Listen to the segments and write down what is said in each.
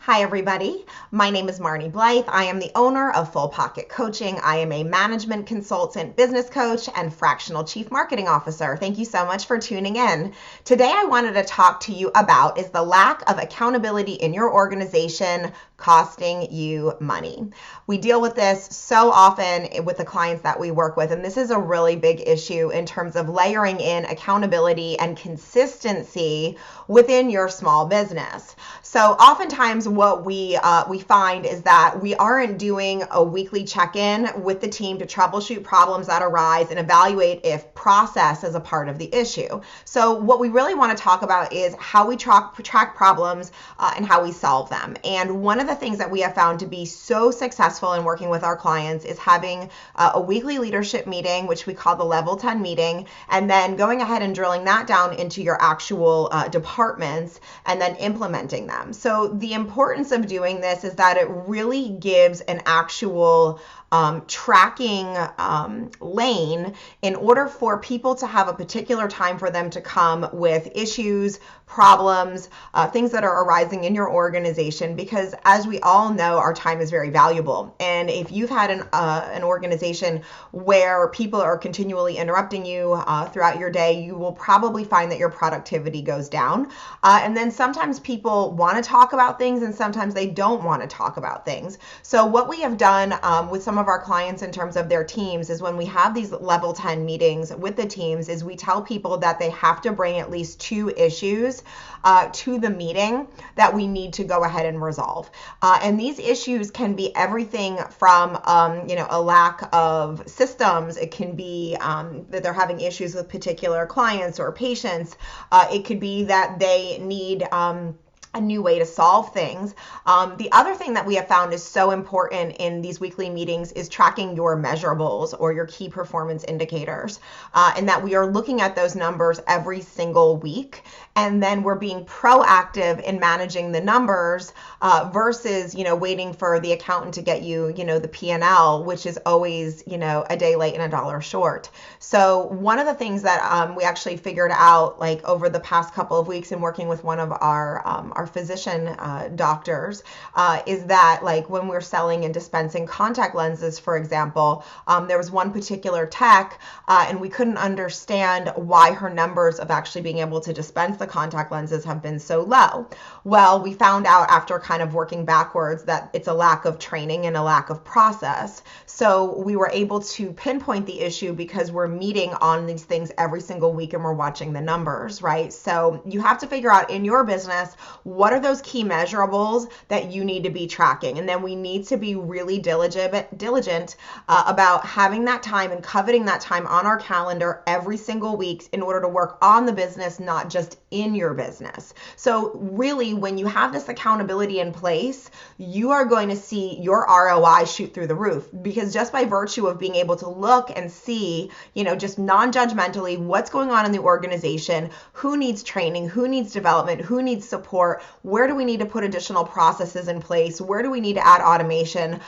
Hi, everybody. My name is Marnie Blythe. I am the owner of Full Pocket Coaching. I am a management consultant, business coach, and fractional chief marketing officer. Thank you so much for tuning in. Today, I wanted to talk to you about is the lack of accountability in your organization costing you money. We deal with this so often with the clients that we work with, and this is a really big issue in terms of layering in accountability and consistency within your small business. So oftentimes what we find is that we aren't doing a weekly check-in with the team to troubleshoot problems that arise and evaluate if process is a part of the issue. So what we really want to talk about is how we track problems and how we solve them. And one of the things that we have found to be so successful in working with our clients is having a weekly leadership meeting, which we call the Level 10 meeting, and then going ahead and drilling that down into your actual departments and then implementing them. So the importance of doing this is that it really gives an actual tracking lane in order for people to have a particular time for them to come with issues, problems, things that are arising in your organization, because as we all know, our time is very valuable. And if you've had an organization where people are continually interrupting you throughout your day, you will probably find that your productivity goes down. And then sometimes people want to talk about things and sometimes they don't want to talk about things. So what we have done with some of our clients in terms of their teams is when we have these Level 10 meetings with the teams is we tell people that they have to bring at least 2 issues to the meeting that we need to go ahead and resolve. And these issues can be everything from, a lack of systems. It can be that they're having issues with particular clients or patients. It could be that they need a new way to solve things. The other thing that we have found is so important in these weekly meetings is tracking your measurables or your key performance indicators, and that we are looking at those numbers every single week. And then we're being proactive in managing the numbers versus, waiting for the accountant to get you, the P&L, which is always, a day late and a dollar short. So one of the things that we actually figured out like over the past couple of weeks in working with one of our physician doctors is that like when we're selling and dispensing contact lenses, for example, there was one particular tech and we couldn't understand why her numbers of actually being able to dispense the contact lenses have been so low. Well, we found out after kind of working backwards that it's a lack of training and a lack of process. So we were able to pinpoint the issue because we're meeting on these things every single week and we're watching the numbers, right? So you have to figure out in your business, what are those key measurables that you need to be tracking? And then we need to be really diligent about having that time and coveting that time on our calendar every single week in order to work on the business, not just in your business. So really, when you have this accountability in place, you are going to see your ROI shoot through the roof, because just by virtue of being able to look and see, just non-judgmentally what's going on in the organization, who needs training, who needs development, who needs support, where do we need to put additional processes in place, where do we need to add automation,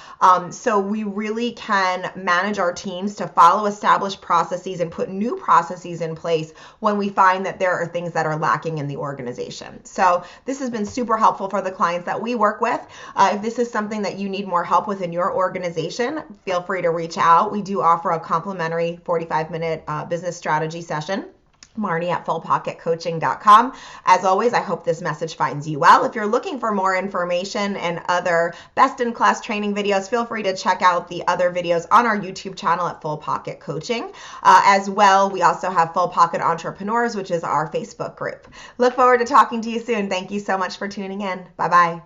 so we really can manage our teams to follow established processes and put new processes in place when we find that there are things that are lacking in the organization. So this has been super helpful for the clients that we work with. If this is something that you need more help with in your organization, feel free to reach out. We do offer a complimentary 45-minute business strategy session. Marnie at fullpocketcoaching.com. As always, I hope this message finds you well. If you're looking for more information and other best-in-class training videos, feel free to check out the other videos on our YouTube channel at Full Pocket Coaching. As well, we also have Full Pocket Entrepreneurs, which is our Facebook group. Look forward to talking to you soon. Thank you so much for tuning in. Bye-bye.